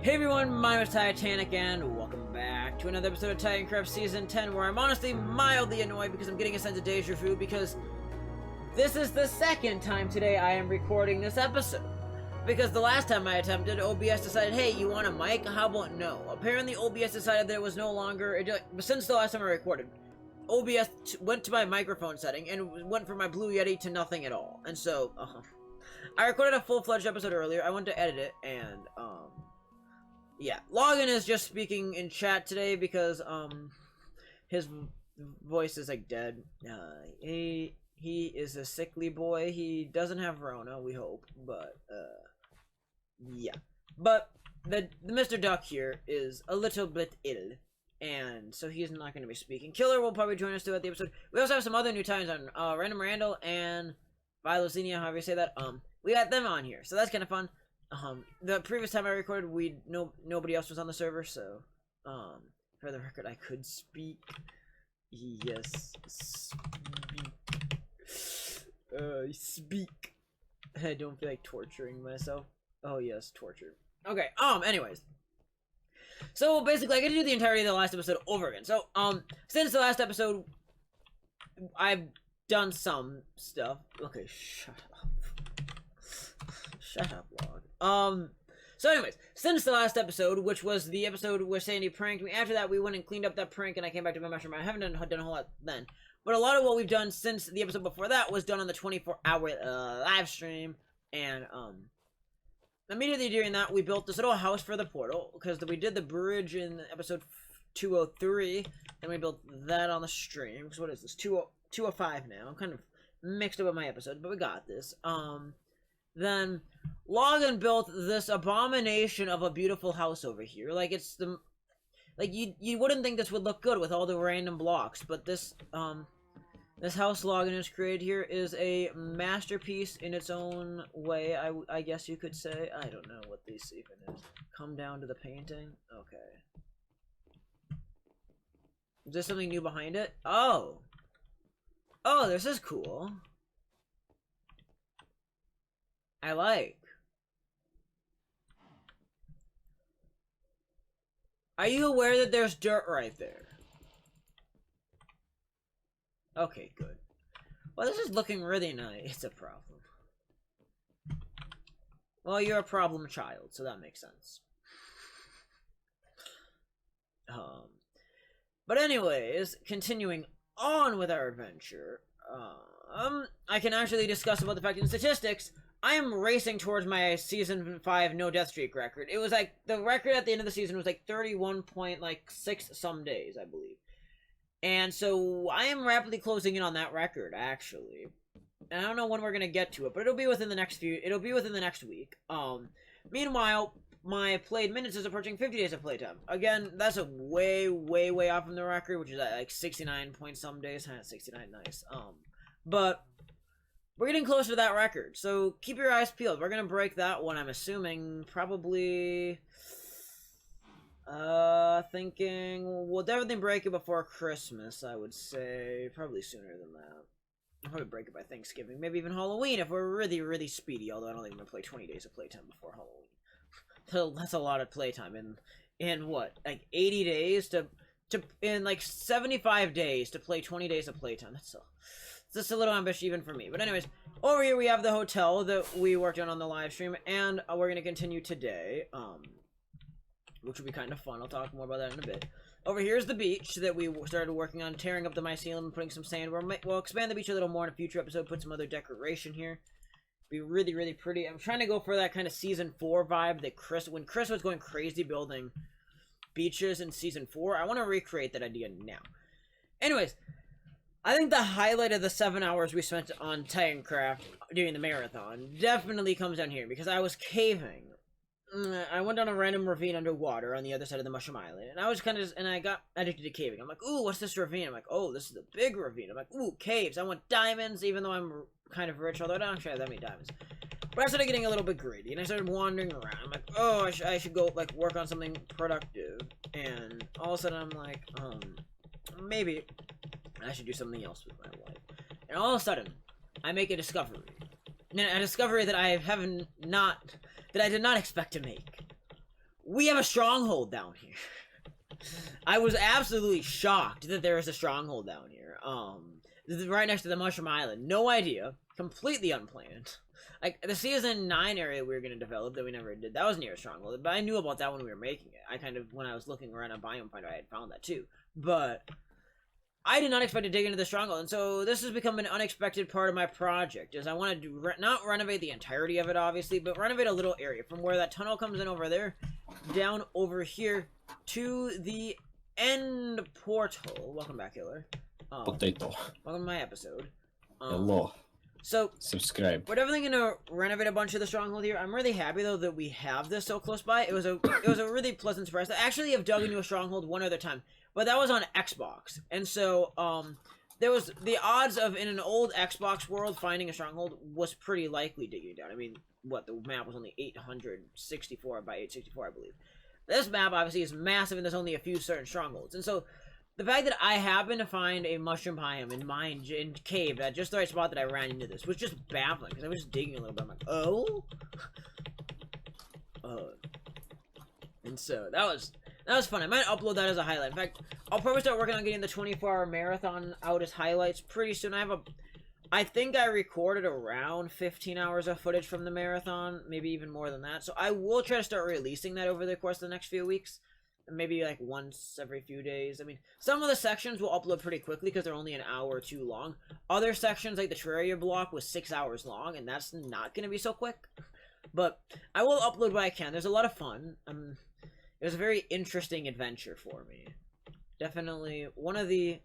Hey everyone, my name is Titanic and welcome back to another episode of Titancraft Season 10 where I'm honestly mildly annoyed because I'm getting a sense of deja vu because this is the second time today I am recording this episode. Because the last time I attempted, OBS decided, hey, you want a mic? How about no? Apparently OBS decided that it was no longer, since the last time I recorded, OBS went to my microphone setting and went from my Blue Yeti to nothing at all. And so, I recorded a full-fledged episode earlier, I went to edit it, and, yeah, Logan is just speaking in chat today because, his voice is, like, dead. He is a sickly boy. He doesn't have Rona, we hope, but, yeah. But, the Mr. Duck here is a little bit ill, and so he's not going to be speaking. Killer will probably join us throughout the episode. We also have some other new times on, Random Randall and Philoxenia, however you say that. We got them on here, so that's kind of fun. The previous time I recorded, nobody else was on the server, so, for the record, I could speak. Yes, speak. I don't feel like torturing myself. Oh, yes, torture. Okay, anyways. So, basically, I get to do the entirety of the last episode over again. So, since the last episode, I've done some stuff. Okay, shut up. Shut up, Log. So anyways, since the last episode, which was the episode where Sandy pranked me, after that we went and cleaned up that prank and I came back to my mushroom. I haven't done a whole lot then. But a lot of what we've done since the episode before that was done on the 24-hour live stream. And, immediately during that, we built this little house for the portal, because we did the bridge in episode 203, and we built that on the stream. So what is this? 205 now. I'm kind of mixed up with my episodes, but we got this. Then Logan built this abomination of a beautiful house over here. Like, it's the... Like, you wouldn't think this would look good with all the random blocks, but this house Logan has created here is a masterpiece in its own way, I guess you could say. I don't know what this even is. Come down to the painting? Okay. Is there something new behind it? Oh! Oh, this is cool. I like. Are you aware that there's dirt right there? Okay, good. Well, this is looking really nice. It's a problem. Well, you're a problem child, so that makes sense. But anyways, continuing on with our adventure, I can actually discuss about the fact in statistics, I am racing towards my Season 5 no death streak record. It was like, the record at the end of the season was like 31.6 some days, I believe. And so, I am rapidly closing in on that record, actually. And I don't know when we're gonna get to it, but it'll be within the next week. Meanwhile, my played minutes is approaching 50 days of playtime. Again, that's a way off from the record, which is at like 69 point some days. 69, nice. But we're getting closer to that record, so keep your eyes peeled. We're gonna break that one, I'm assuming, probably, thinking, we'll definitely break it before Christmas, I would say, probably sooner than that. I'll probably break it by Thanksgiving, maybe even Halloween if we're really speedy, although I don't think I'm gonna play 20 days of playtime before Halloween. So that's a lot of playtime, in what, like 80 days in like 75 days to play 20 days of playtime, that's a little ambitious even for me. But anyways, over here we have the hotel that we worked on the live stream, and we're going to continue today, which will be kind of fun. I'll talk more about that in a bit. Over here's the beach that we started working on, tearing up the mycelium and putting some sand. We'll expand the beach a little more in a future episode, put some other decoration here. Be really pretty. I'm trying to go for that kind of Season 4 vibe that when Chris was going crazy building beaches in Season 4, I want to recreate that idea now. Anyways, I think the highlight of the 7 hours we spent on Titancraft during the marathon definitely comes down here, because I was caving. I went down a random ravine underwater on the other side of the Mushroom Island, and I got addicted to caving. I'm like, ooh, what's this ravine? I'm like, oh, this is a big ravine. I'm like, ooh, caves. I want diamonds, even though I'm kind of rich, although I don't actually have that many diamonds. But I started getting a little bit greedy, and I started wandering around. I'm like, oh, I should go, like, work on something productive. And all of a sudden, I'm like, maybe I should do something else with my life. And all of a sudden, I make a discovery. A discovery that I did not expect to make. we have a stronghold down here. I was absolutely shocked that there is a stronghold down here. Right next to the Mushroom Island. No idea. Completely unplanned. Like, the Season 9 area we were going to develop that we never did, that was near a stronghold. But I knew about that when we were making it. I kind of, when I was looking around on Biome Finder, I had found that too. But I did not expect to dig into the stronghold. And so this has become an unexpected part of my project. Is I want to not renovate the entirety of it, obviously, but renovate a little area. From where that tunnel comes in over there, down over here, to the end portal. Welcome back, Killer. Potato. Welcome to my episode. Hello. So, subscribe. We're definitely gonna renovate a bunch of the stronghold here. I'm really happy though that we have this so close by. It was a really pleasant surprise. I actually have dug into a stronghold one other time, but that was on Xbox. And so, there was the odds of in an old Xbox world finding a stronghold was pretty likely digging it down. I mean, what, the map was only 864 by 864, I believe. This map obviously is massive, and there's only a few certain strongholds. And so, the fact that I happened to find a mushroom biome in cave at just the right spot that I ran into this was just baffling, because I was just digging a little bit. I'm like, oh? And so, that was fun. I might upload that as a highlight. In fact, I'll probably start working on getting the 24-hour marathon out as highlights pretty soon. I think I recorded around 15 hours of footage from the marathon, maybe even more than that. So I will try to start releasing that over the course of the next few weeks. Maybe like once every few days. I mean, some of the sections will upload pretty quickly because they're only an hour or two long. Other sections, like the Terraria block, was 6 hours long, and that's not going to be so quick. But I will upload what I can. There's a lot of fun. It was a very interesting adventure for me. Definitely one of the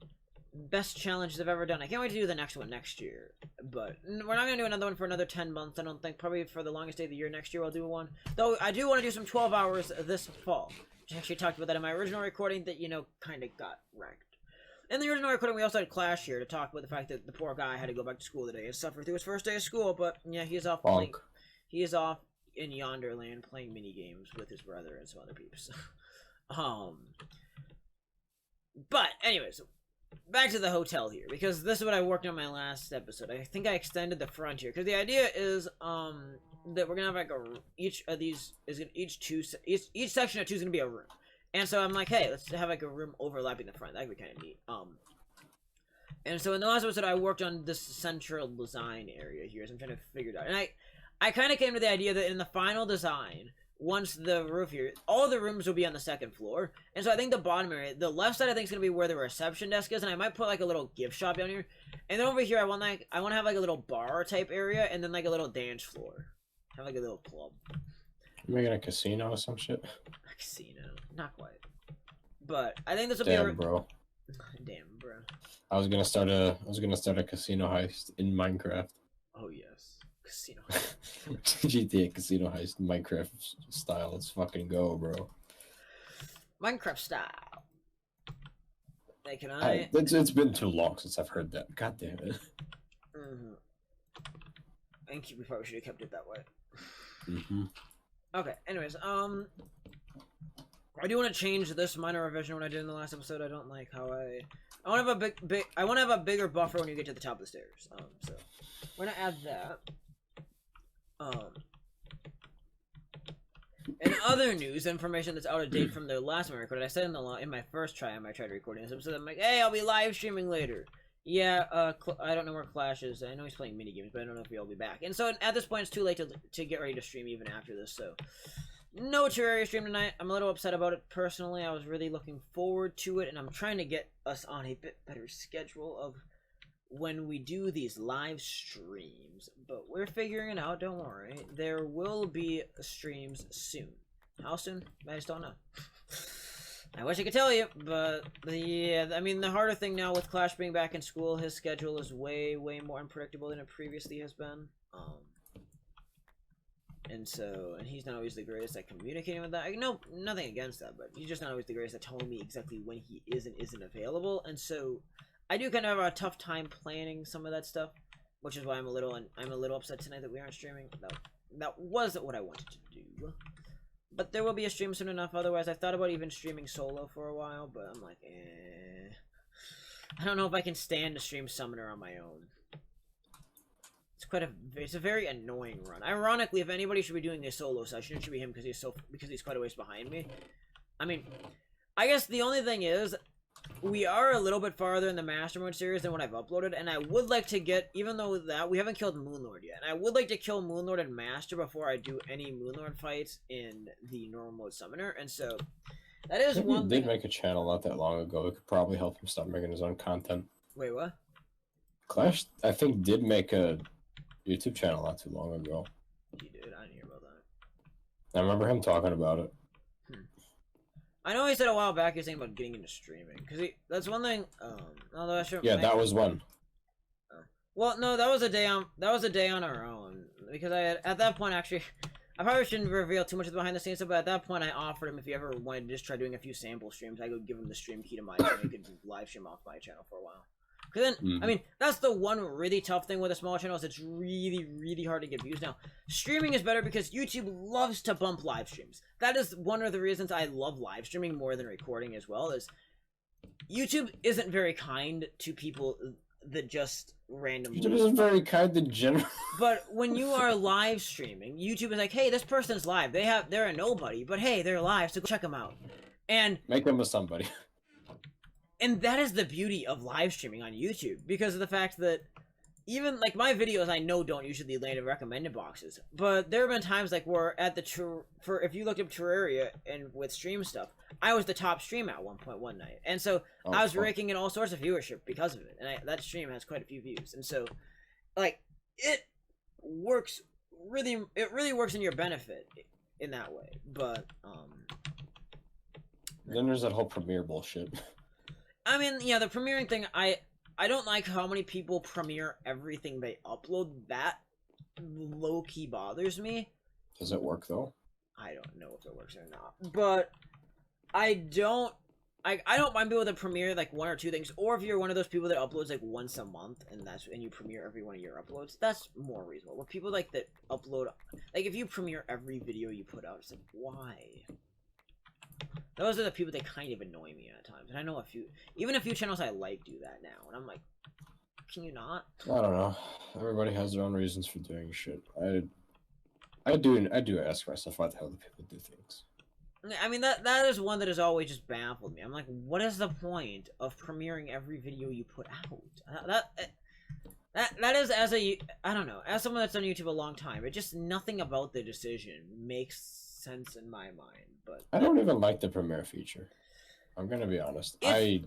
best challenges I've ever done. I can't wait to do the next one next year. But we're not going to do another one for another 10 months, I don't think. Probably for the longest day of the year next year I'll do one. Though I do want to do some 12 hours this fall. I actually talked about that in my original recording that, you know, kind of got wrecked. In the original recording, we also had Clash here to talk about the fact that the poor guy had to go back to school today and suffer through his first day of school, but yeah, he is off playing. He is off in Yonderland playing mini games with his brother and some other peeps. But anyways, back to the hotel here, because this is what I worked on my last episode. I think I extended the front here because the idea is that we're gonna have like each section of two is gonna be a room, and so I'm like, hey, let's have like a room overlapping the front. That'd be kind of neat. And so in the last episode, I worked on this central design area here, so I'm trying to figure it out. And I kind of came to the idea that in the final design, once the roof here, all the rooms will be on the second floor. And so I think the bottom area, the left side, I think is going to be where the reception desk is. And I might put like a little gift shop down here. And then over here, I want to have like a little bar type area. And then like a little dance floor. Have like a little club. You making a casino or some shit? A casino. Not quite. But I think this will be bro. Damn, bro. I was gonna start a casino heist in Minecraft. Oh yes. Casino heist. GTA casino heist, Minecraft style. Let's fucking go, bro. Minecraft style. Hey, can I? It's been too long since I've heard that. God damn it. I think we probably should have kept it that way. Okay. Anyways, I do want to change this minor revision what I did in the last episode. I don't like how I want to have I want to have a bigger buffer when you get to the top of the stairs. So we're gonna add that. In other news, information that's out of date from the last time I recorded, I said in my first try, I tried recording this episode, I'm like, hey, I'll be live streaming later. Yeah, I don't know where Clash is. I know he's playing mini games, but I don't know if he'll be back. And so at this point, it's too late to get ready to stream even after this. So no Terraria stream tonight. I'm a little upset about it personally. I was really looking forward to it, and I'm trying to get us on a bit better schedule of when we do these live streams, but we're figuring it out, don't worry. There will be streams soon. How soon? I just don't know. I wish I could tell you, but yeah, I mean, the harder thing now with Clash being back in school, his schedule is way, way more unpredictable than it previously has been. And he's not always the greatest at communicating with that. No, nothing against that, but he's just not always the greatest at telling me exactly when he is and isn't available, and so I do kind of have a tough time planning some of that stuff, which is why I'm a little upset tonight that we aren't streaming. That wasn't what I wanted to do, but there will be a stream soon enough. Otherwise, I thought about even streaming solo for a while, but I'm like, I don't know if I can stand to stream Summoner on my own. It's a very annoying run. Ironically, if anybody should be doing a solo session, it should be him because he's quite a ways behind me. I mean, I guess the only thing is, we are a little bit farther in the Master Mode series than what I've uploaded, and I would like to get, even though that we haven't killed Moonlord yet, and I would like to kill Moonlord and Master before I do any Moonlord fights in the normal mode Summoner, and so that is one thing. He did make a channel not that long ago. It could probably help him stop making his own content. Wait, what? Clash, I think, did make a YouTube channel not too long ago. He did. I didn't hear about that. I remember him talking about it. I know he said a while back he was thinking about getting into streaming because that's one thing. Although I should. Yeah, that was one. Well, no, that was a day on our own because at that point actually, I probably shouldn't reveal too much of the behind the scenes stuff, but at that point I offered him if he ever wanted to just try doing a few sample streams, I could give him the stream key to my channel. He could live stream off my channel for a while. Because then, I mean, that's the one really tough thing with a small channel is it's really, really hard to get views now. Streaming is better because YouTube loves to bump live streams. That is one of the reasons I love live streaming more than recording as well, is YouTube isn't very kind to people that just randomly... YouTube isn't very kind in general. But when you are live streaming, YouTube is like, hey, this person's live. They're a nobody, but hey, they're live, so go check them out. And... make them a somebody. And that is the beauty of live streaming on YouTube, because of the fact that even, like, my videos I know don't usually land in recommended boxes, but there have been times, like, where at the, if you looked up Terraria and with stream stuff, I was the top stream at one point one night, and so I was raking in all sorts of viewership because of it, and that stream has quite a few views, and so, like, it really works in your benefit in that way, but, then there's that whole premiere bullshit. I mean, yeah, the premiering thing, I don't like how many people premiere everything they upload. That low-key bothers me. Does it work, though? I don't know if it works or not. But I don't mind people that premiere, like, one or two things. Or if you're one of those people that uploads, like, once a month, and you premiere every one of your uploads, that's more reasonable. But people, like, that upload... Like, if you premiere every video you put out, it's like, why? Those are the people that kind of annoy me at times. And I know even a few channels I like do that now. And I'm like, can you not? I don't know. Everybody has their own reasons for doing shit. I do ask myself why the hell do people do things. I mean, that is one that has always just baffled me. I'm like, what is the point of premiering every video you put out? That is, I don't know, as someone that's on YouTube a long time, it just, nothing about the decision makes sense in my mind. But I don't even like the premiere feature. I'm gonna be honest. I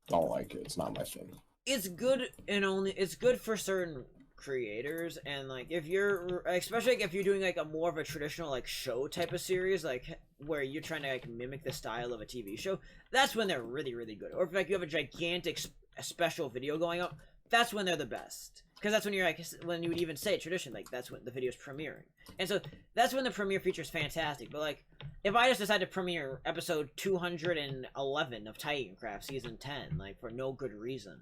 don't like it. It's not my thing. It's good it's good for certain creators, and like if you're, especially like if you're doing like a more of a traditional like show type of series, like where you're trying to like mimic the style of a TV show, that's when they're really, really good. Or if like you have a gigantic special video going up, that's when they're the best. Because that's when you're like, when you would even say tradition, like that's when the video's premiering. And so that's when the premiere feature is fantastic. But like, if I just decide to premiere episode 211 of Titancraft Season 10, like for no good reason,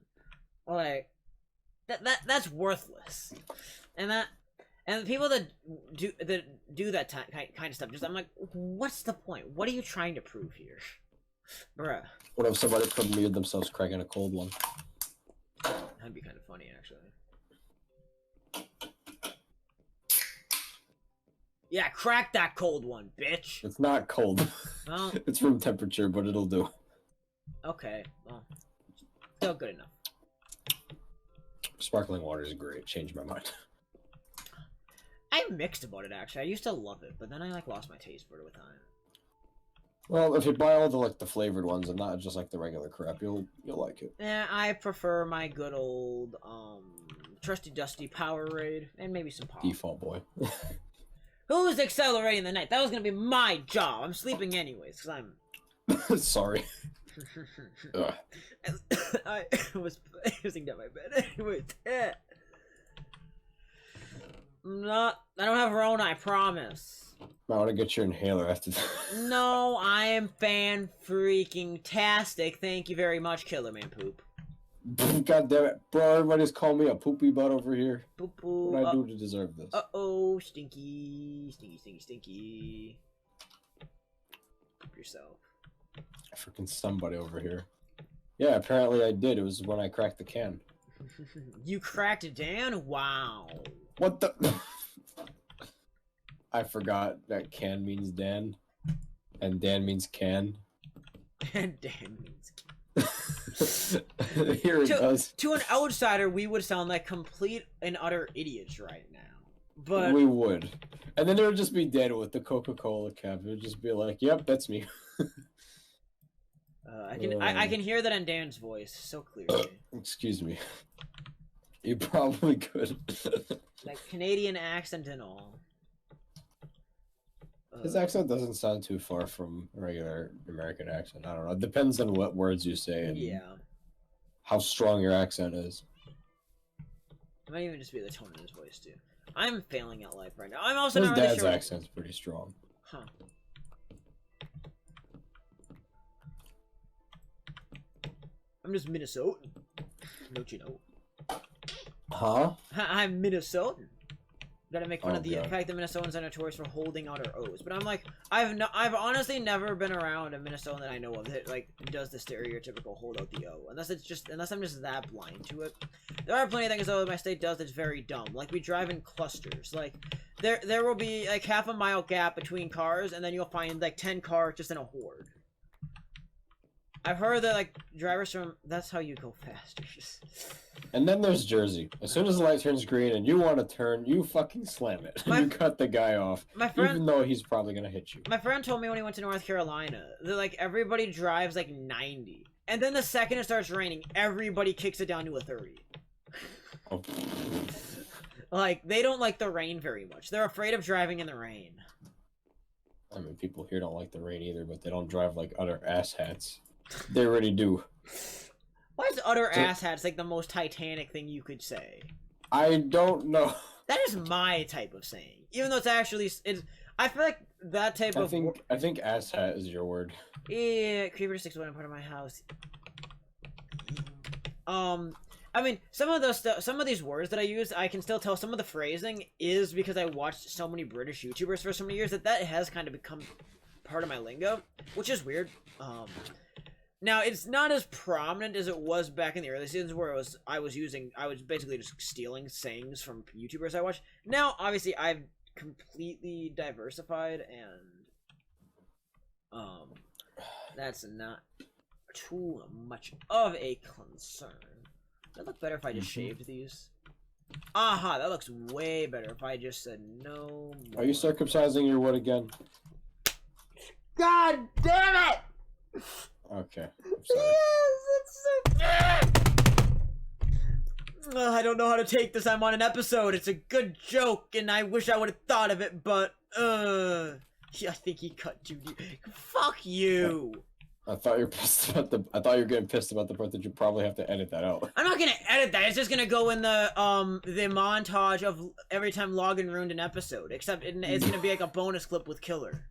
like that's worthless. And the people that do that kind of stuff, just I'm like, what's the point? What are you trying to prove here, bruh? What if somebody premiered themselves cracking a cold one? That'd be kind of funny, actually. Yeah, crack that cold one, bitch. It's not cold. Well, it's room temperature, but it'll do. Okay, well, still good enough. Sparkling water is great. Changed my mind. I'm mixed about it, actually. I used to love it, but then I like lost my taste for it with time. Well, if you buy all the flavored ones and not just like the regular crap, you'll like it. Yeah, I prefer my good old trusty dusty Powerade and maybe some pop. Default boy. Who's accelerating the night? That was gonna be my job. I'm sleeping anyways, because I'm... Sorry. I was using down my bed anyways. I don't have Rona, I promise. I want to get your inhaler after that. No, I am fan-freaking-tastic. Thank you very much, Killerman Poop. God damn it. Bro, everybody's calling me a poopy butt over here. Poo-poo. What do I do to deserve this? Uh-oh, stinky. Stinky, stinky, stinky. Poop yourself. Freaking somebody over here. Yeah, apparently I did. It was when I cracked the can. You cracked Dan? Wow. What the? I forgot that can means Dan, and Dan means can. And Dan means Here it does. To an outsider, we would sound like complete and utter idiots right now. But we would. And then it would just be Dan with the Coca-Cola cap. It would just be like, yep, that's me. I can hear that in Dan's voice so clearly. Excuse me. You probably could. Like Canadian accent and all. His accent doesn't sound too far from a regular American accent. I don't know. It depends on what words you say and how strong your accent is. It might even just be the tone in his voice too. I'm failing at life right now. I'm also his not really dad's sure. accent's pretty strong. Huh. I'm just Minnesotan. Don't you know? Huh? I'm Minnesotan. Gotta make fun of the God. fact that Minnesotans are notorious for holding out our O's. But I'm like, I've honestly never been around a Minnesotan that I know of that like does the stereotypical hold out the O. Unless I'm just that blind to it. There are plenty of things though that my state does that's very dumb. Like we drive in clusters. Like there will be like half a mile gap between cars, and then you'll find like 10 cars just in a horde. I've heard that like drivers from that's how you go faster. And then there's Jersey. As soon as the light turns green and you want to turn, you fucking slam it. You cut the guy off, even though he's probably gonna hit you. My friend told me when he went to North Carolina that like everybody drives like 90, and then the second it starts raining, everybody kicks it down to a 30. Oh. Like they don't like the rain very much. They're afraid of driving in the rain. I mean, people here don't like the rain either, but they don't drive like utter asshats. They already do. Why is utter asshats like the most Titanic thing you could say? I don't know. That is my type of saying. Even though it's actually I feel like that type of I think asshat is your word. Yeah, Creeper 6 in part of my house. I mean, some of these words that I use, I can still tell some of the phrasing is because I watched so many British YouTubers for so many years that has kind of become part of my lingo, which is weird. Now it's not as prominent as it was back in the early seasons where I was basically just stealing sayings from YouTubers I watched. Now, obviously, I've completely diversified and that's not too much of a concern. Would it look better if I just shaved these? Aha, that looks way better if I just said no more. Are you circumcising your wood again? God damn it! Okay, I'm sorry. Yes, it's so... I don't know how to take this. I'm on an episode. It's a good joke, and I wish I would have thought of it, but, yeah, I think he cut too deep. Fuck you! I thought you were pissed about I thought you were getting pissed about the part that you probably have to edit that out. I'm not gonna edit that. It's just gonna go in the montage of every time Logan ruined an episode. Except it's gonna be like a bonus clip with Killer.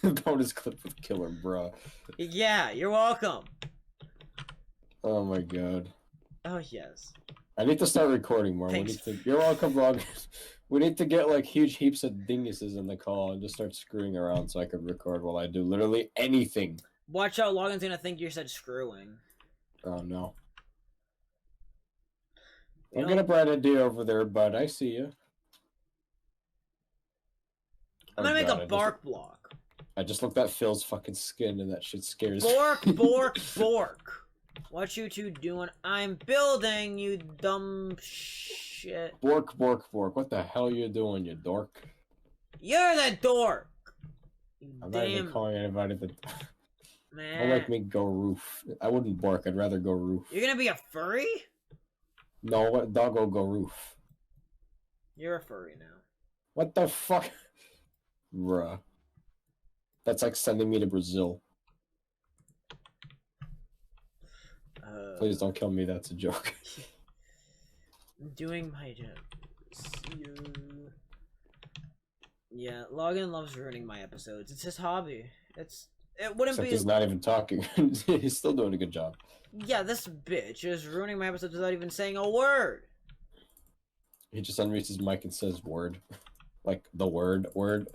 Bonus clip with Killer, bruh. Yeah, you're welcome. Oh my god. Oh yes. I need to start recording more. Thanks. You're welcome, Logan. We need to get like huge heaps of dinguses in the call and just start screwing around so I can record while I do literally anything. Watch out, Logan's gonna think you said screwing. Oh no. I'll get a bright idea over there, bud. I see you. I'm gonna make a bark block. I just looked at Phil's fucking skin and that shit scares me. Bork, bork, bork. What you two doing? I'm building, you dumb shit. Bork, bork, bork. What the hell are you doing, you dork? You're the dork. I'm not even calling anybody the... Man. Don't make me go roof. I wouldn't bark. I'd rather go roof. You're gonna be a furry? No, what doggo go roof? You're a furry now. What the fuck? Bruh. That's like sending me to Brazil. Please don't kill me, that's a joke. I'm doing my job. See you. Yeah, Logan loves ruining my episodes. It's his hobby. It wouldn't Except be. he's not even talking. He's still doing a good job. Yeah, this bitch is ruining my episodes without even saying a word. He just unmutes his mic and says word. Like the word. Wait.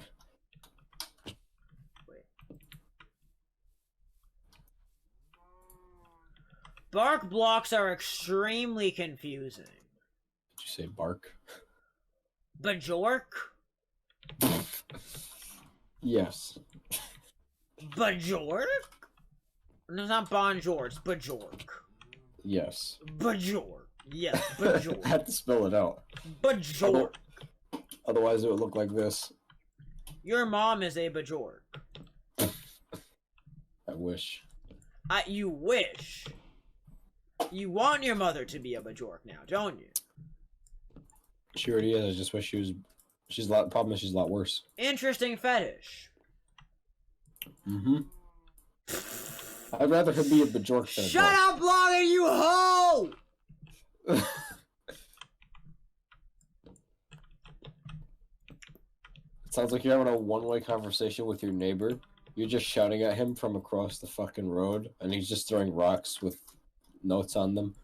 Bark blocks are extremely confusing. Did you say bark? BAJORK? Yes. BAJORK? No, it's not bonjour, it's BAJORK. Yes. BAJORK. Yes, BAJORK. I had to spell it out. BAJORK. Otherwise, it would look like this. Your mom is a BAJORK. I wish. You wish. You want your mother to be a BAJORK now, don't you? She already is. I just wish she was. She's a lot. Problem is, she's a lot worse. Interesting fetish. Mm-hmm. I'd rather her be a BAJORK than a Shut up, Logan, you hoe! It sounds like you're having a one-way conversation with your neighbor. You're just shouting at him from across the fucking road, and he's just throwing rocks with notes on them.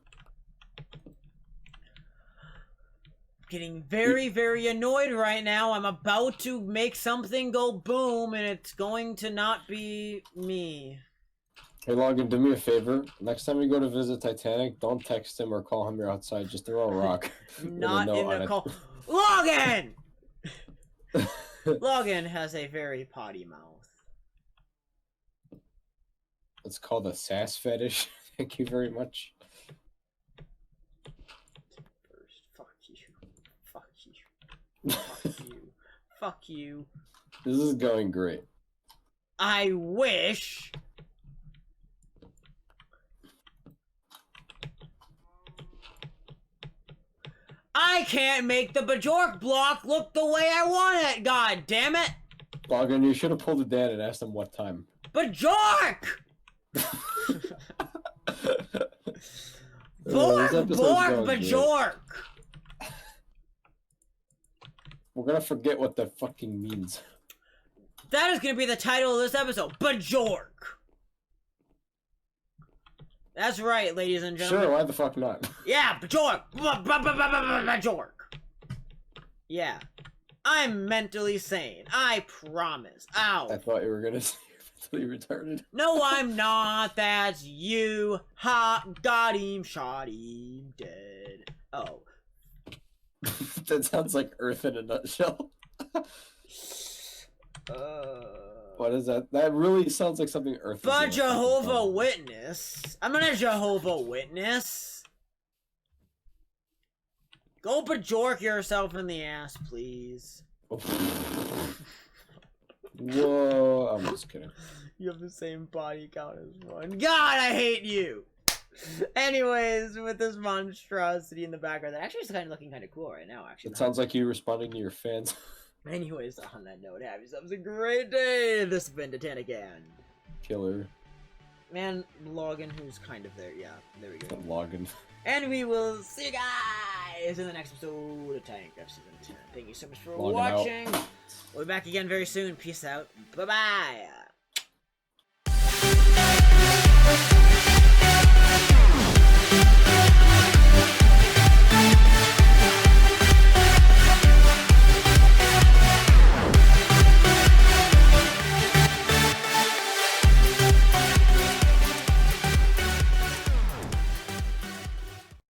Getting very, very annoyed right now. I'm about to make something go boom, and it's going to not be me. Hey, Logan, do me a favor. Next time you go to visit Titanic, don't text him or call him you're outside. Just throw a rock. Not in the call. Logan! Logan has a very potty mouth. It's called a sass fetish. Thank you very much. Fuck you. Fuck you. Fuck you. This is going great. I wish. I can't make the BAJORK block look the way I want it, god damn it! Logan, you should have pulled a dad and asked him what time. BAJORK! Bork, BAJORK! We're gonna forget what that fucking means. That is gonna be the title of this episode, BAJORK! That's right, ladies and gentlemen. Sure, why the fuck not? Yeah, BAJORK! BAJORK! Yeah. I'm mentally sane. I promise. Ow. I thought you were gonna say you're mentally retarded. No, I'm not. That's you. Ha, got him, shot him, dead. Oh. That sounds like Earth in a nutshell. What is that? That really sounds like something Earth. But Jehovah Witness. I'm not a Jehovah Witness. Go BAJORK yourself in the ass, please. Whoa, I'm just kidding. You have the same body count as one. God, I hate you! Anyways, with this monstrosity in the background, that actually is kind of looking kind of cool right now, actually. It sounds like you responding to your fans. Anyways, on that note, have yourselves a great day. This has been Titancraft. Killer. And Logan, who's kind of there. Yeah, there we go. Logan. And we will see you guys in the next episode of Titancraft Season 10. Thank you so much for Logan watching. out. We'll be back again very soon. Peace out. Bye-bye.